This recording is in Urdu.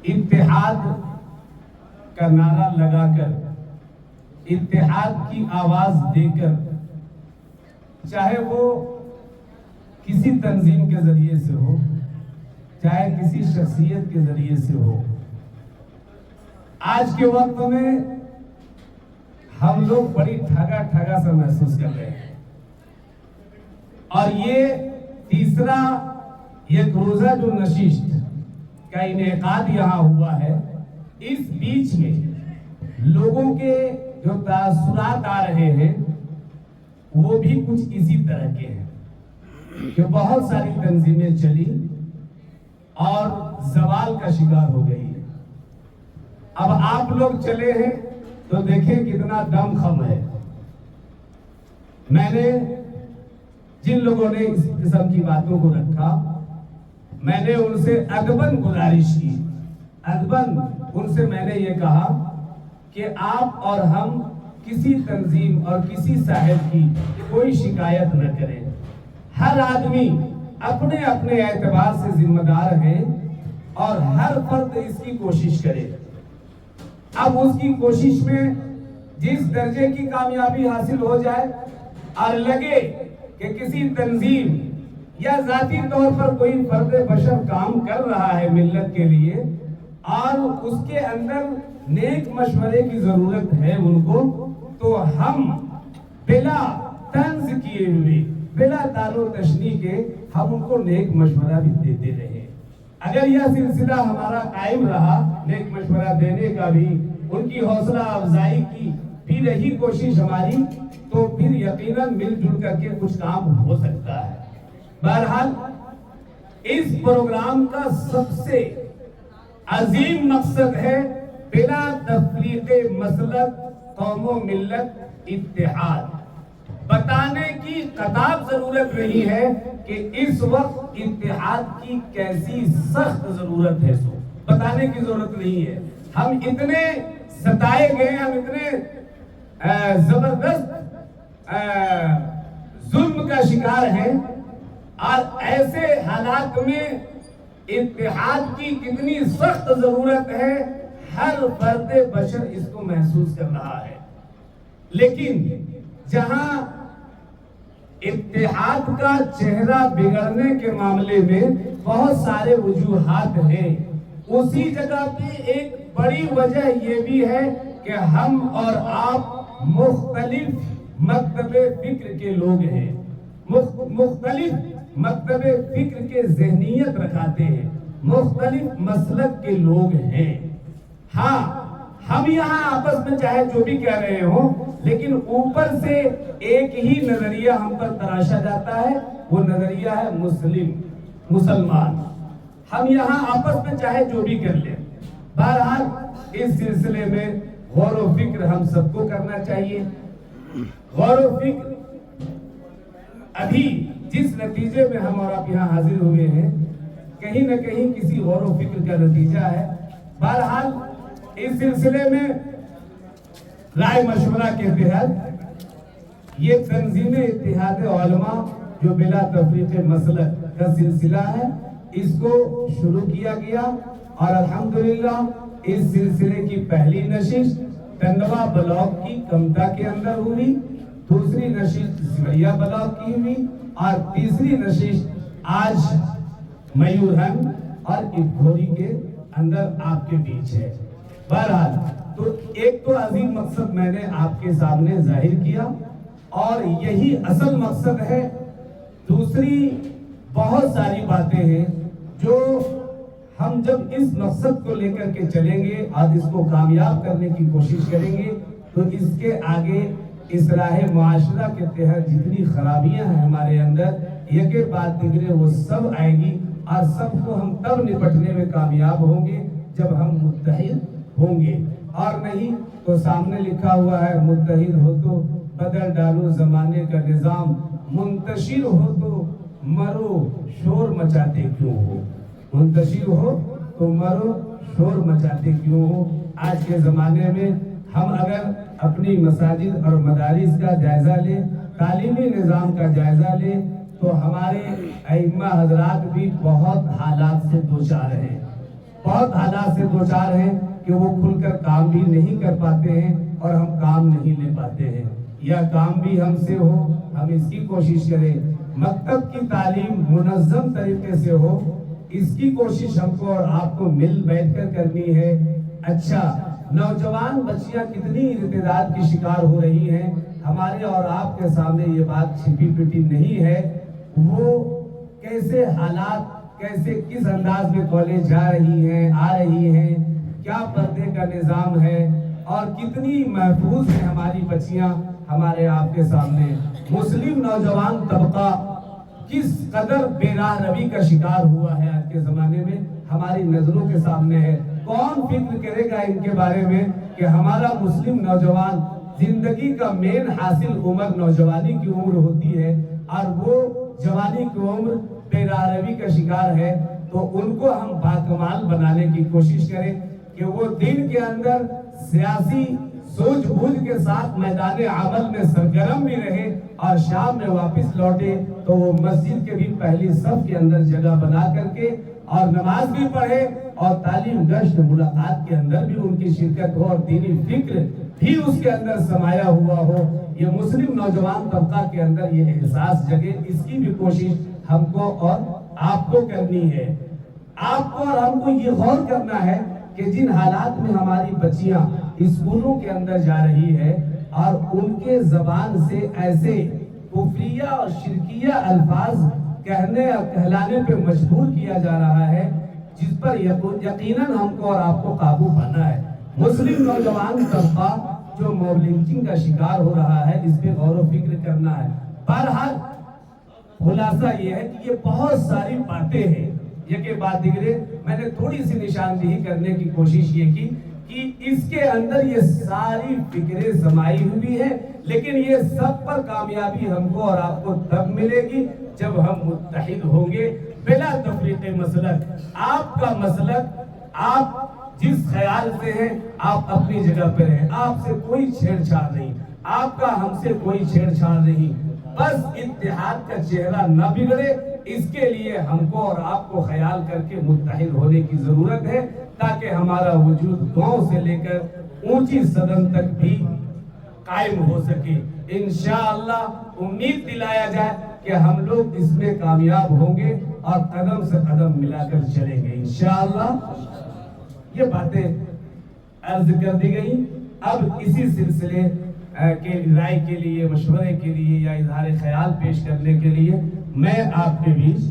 اتحاد کا نعرہ لگا کر، اتحاد کی آواز دے کر، چاہے وہ کسی تنظیم کے ذریعے سے ہو، چاہے کسی شخصیت کے ذریعے سے ہو، آج کے وقت میں ہم لوگ بڑی ٹھگا سا محسوس کر رہے ہیں۔ اور یہ تیسرا ایک روزہ جو نشست کا انعقاد یہاں ہوا ہے، اس بیچ میں لوگوں کے جو تاثرات آ رہے ہیں وہ بھی کچھ اسی طرح کے ہیں کہ بہت ساری تنظیمیں چلی اور زوال کا شکار ہو گئی ہے۔ اب آپ لوگ چلے ہیں تو دیکھیں کتنا دم خم ہے۔ میں نے جن لوگوں نے اس قسم کی باتوں کو رکھا، میں نے ان سے ادباً گزارش کی، ادباً ان سے میں نے یہ کہا کہ آپ اور ہم کسی تنظیم اور کسی صاحب کی کوئی شکایت نہ کریں۔ ہر آدمی اپنے اپنے اعتبار سے ذمہ دار ہے اور ہر فرد اس کی کوشش کرے۔ اب اس کی کوشش میں جس درجے کی کامیابی حاصل ہو جائے اور لگے کہ کسی تنظیم یا ذاتی طور پر کوئی فرد بشر کام کر رہا ہے ملت کے لیے اور اس کے اندر نیک مشورے کی ضرورت ہے ان کو، تو ہم بلا طنز کیے ہوئے، بلا تال و تشنیع کے ہم ان کو نیک مشورہ بھی دیتے رہے۔ اگر یہ سلسلہ ہمارا قائم رہا نیک مشورہ دینے کا بھی، ان کی حوصلہ افزائی کی بھی رہی کوشش ہماری، تو پھر یقیناً مل جل کر کے کچھ کام ہو سکتا ہے۔ بہرحال اس پروگرام کا سب سے عظیم مقصد ہے بلا تفریق مسلک قوم و ملت اتحاد۔ بتانے کی قطعاً ضرورت نہیں ہے کہ اس وقت اتحاد کی کیسی سخت ضرورت ہے، سو بتانے کی ضرورت نہیں ہے۔ ہم اتنے ستائے گئے، ہم اتنے زبردست ظلم کا شکار ہیں، اور ایسے حالات میں اتحاد کی کتنی سخت ضرورت ہے ہر فرد بشر اس کو محسوس کر رہا ہے۔ لیکن جہاں اتحاد کا چہرہ بگڑنے کے معاملے میں بہت سارے وجوہات ہیں، اسی جگہ پہ ایک بڑی وجہ یہ بھی ہے کہ ہم اور آپ مختلف مکتب فکر کے لوگ ہیں، مختلف مکتب فکر کے ذہنیت رکھاتے ہیں، مختلف مسلک کے لوگ ہیں۔ ہاں، ہم یہاں آپس میں چاہے جو بھی کہہ رہے ہوں، لیکن اوپر سے ایک ہی نظریہ ہم پر تراشا جاتا ہے، وہ نظریہ ہے مسلمان۔ ہم یہاں آپس میں چاہے جو بھی کر لیں، بہرحال اس سلسلے میں غور و فکر ہم سب کو کرنا چاہیے۔ غور و فکر ابھی جس نتیجے میں ہم اور آپ یہاں حاضر ہوئے ہیں، کہیں نہ کہیں کسی غور و فکر کا نتیجہ ہے۔ بہرحال اس سلسلے میں رائے مشورہ کے تحت یہ تنظیم اتحاد علماء جو بلا تفریق مسلک کا سلسلہ ہے، اس کو شروع کیا گیا، اور الحمدللہ اس سلسلے کی پہلی نشست ٹنڈوا بلاک کی کمتا کے اندر ہوئی، دوسری نشست سمریا بلاک کی ہوئی، اور تیسری نشست آج میورہن اور اکھوری کے اندر آپ کے بیچ ہے۔ بہرحال تو ایک تو عظیم مقصد میں نے آپ کے سامنے ظاہر کیا، اور یہی اصل مقصد ہے۔ دوسری بہت ساری باتیں ہیں جو ہم جب اس مقصد کو لے کر کے چلیں گے اور اس کو کامیاب کرنے کی کوشش کریں گے، تو اس کے آگے اصلاح معاشرہ کے تحت جتنی خرابیاں ہیں ہمارے اندر، یکے بعد دیگرے وہ سب آئے گی، اور سب کو ہم تب نپٹنے میں کامیاب ہوں گے جب ہم متحد ہوں گے، اور نہیں تو سامنے لکھا ہوا ہے متحد ہو تو بدل ڈالو زمانے کا نظام، منتشر ہو تو مرو شور مچاتے کیوں ہو، منتشر ہو تو مرو شور مچاتے کیوں ہو۔ آج کے زمانے میں ہم اگر اپنی مساجد اور مدارس کا جائزہ لیں، تعلیمی نظام کا جائزہ لیں، تو ہمارے ائمہ حضرات بھی بہت حالات سے دوچار ہیں۔ بہت حالات سے دوچار ہیں کہ وہ کھل کر کام بھی نہیں کر پاتے ہیں اور ہم کام نہیں لے پاتے ہیں، یا کام بھی ہم سے ہو، ہم اس کی کوشش کریں، مکتب کی تعلیم منظم طریقے سے ہو، اس کی کوشش ہم کو اور آپ کو مل بیٹھ کر کرنی ہے۔ اچھا، نوجوان بچیاں کتنی ارتداد کی شکار ہو رہی ہیں، ہمارے اور آپ کے سامنے یہ بات چھپی پٹی نہیں ہے، وہ کیسے حالات، کیسے کس انداز میں کالج جا رہی ہیں، آ رہی ہیں، کیا پردے کا نظام ہے، اور کتنی محفوظ ہیں ہماری بچیاں ہمارے آپ کے سامنے۔ مسلم نوجوان طبقہ کس قدر بے راہ روی کا شکار ہوا ہے آج کے زمانے میں، ہماری نظروں کے سامنے ہے۔ کون فکر کرے گا ان کے بارے میں کہ ہمارا مسلم نوجوان، زندگی کا مین حاصل عمر نوجوانی کی عمر ہوتی ہے، اور وہ جوانی کی عمر بے راہ روی کا شکار ہے، تو ان کو ہم باکمال بنانے کی کوشش کریں کہ وہ دن کے اندر سیاسی سوچ بوجھ کے ساتھ میدان عمل میں سرگرم بھی رہے، اور شام میں واپس لوٹے تو وہ مسجد کے بھی پہلی صف کے اندر جگہ بنا کر کے اور نماز بھی پڑھے، اور تعلیم گشت ملاقات کے اندر بھی ان کی شرکت ہو، اور دینی فکر بھی اس کے اندر سمایا ہوا ہو۔ یہ مسلم نوجوان طبقہ کے اندر یہ احساس جگے، اس کی بھی کوشش ہم کو اور آپ کو کرنی ہے۔ آپ کو اور ہم کو یہ غور کرنا ہے کہ جن حالات میں ہماری بچیاں اسکولوں کے اندر جا رہی ہے، اور ان کے زبان سے ایسے کفریہ اور شرکیہ الفاظ کہنے اور کہلانے پہ مجبور کیا جا رہا ہے، جس پر یقیناً ہم کو اور آپ کو قابو پانا ہے۔ مسلم نوجوان طبقہ جو موب لنچنگ کا شکار ہو رہا ہے، اس پہ غور و فکر کرنا ہے۔ بہرحال خلاصہ یہ ہے کہ یہ بہت ساری باتیں ہیں، یہ بات دیگرے میں نے تھوڑی سی نشاندہی کرنے کی کوشش یہ کی کہ اس کے اندر یہ ساری فکریں سمائی ہوئی ہیں، لیکن یہ سب پر کامیابی ہم کو اور آپ کو تب ملے گی جب ہم متحد ہوں گے بلا تفریق مسلک۔ آپ کا مسلک، آپ جس خیال سے ہیں، آپ اپنی جگہ پہ رہیں، آپ سے کوئی چھیڑ چھاڑ نہیں، آپ کا ہم سے کوئی چھیڑ چھاڑ نہیں، بس اتحاد کا چہرہ نہ بگڑے، اس کے لیے ہم کو اور آپ کو خیال کر کے متحد ہونے کی ضرورت ہے، تاکہ ہمارا وجود گاؤں سے لے کر اونچی سدن تک بھی قائم ہو سکے۔ انشاءاللہ امید دلایا جائے کہ ہم لوگ اس میں کامیاب ہوں گے اور قدم سے قدم ملا کر چلیں گے انشاءاللہ۔ یہ باتیں عرض کر دی گئی۔ اب اسی سلسلے کے رائے کے لیے، مشورے کے لیے یا اظہار خیال پیش کرنے کے لیے میں آپ کے بیچ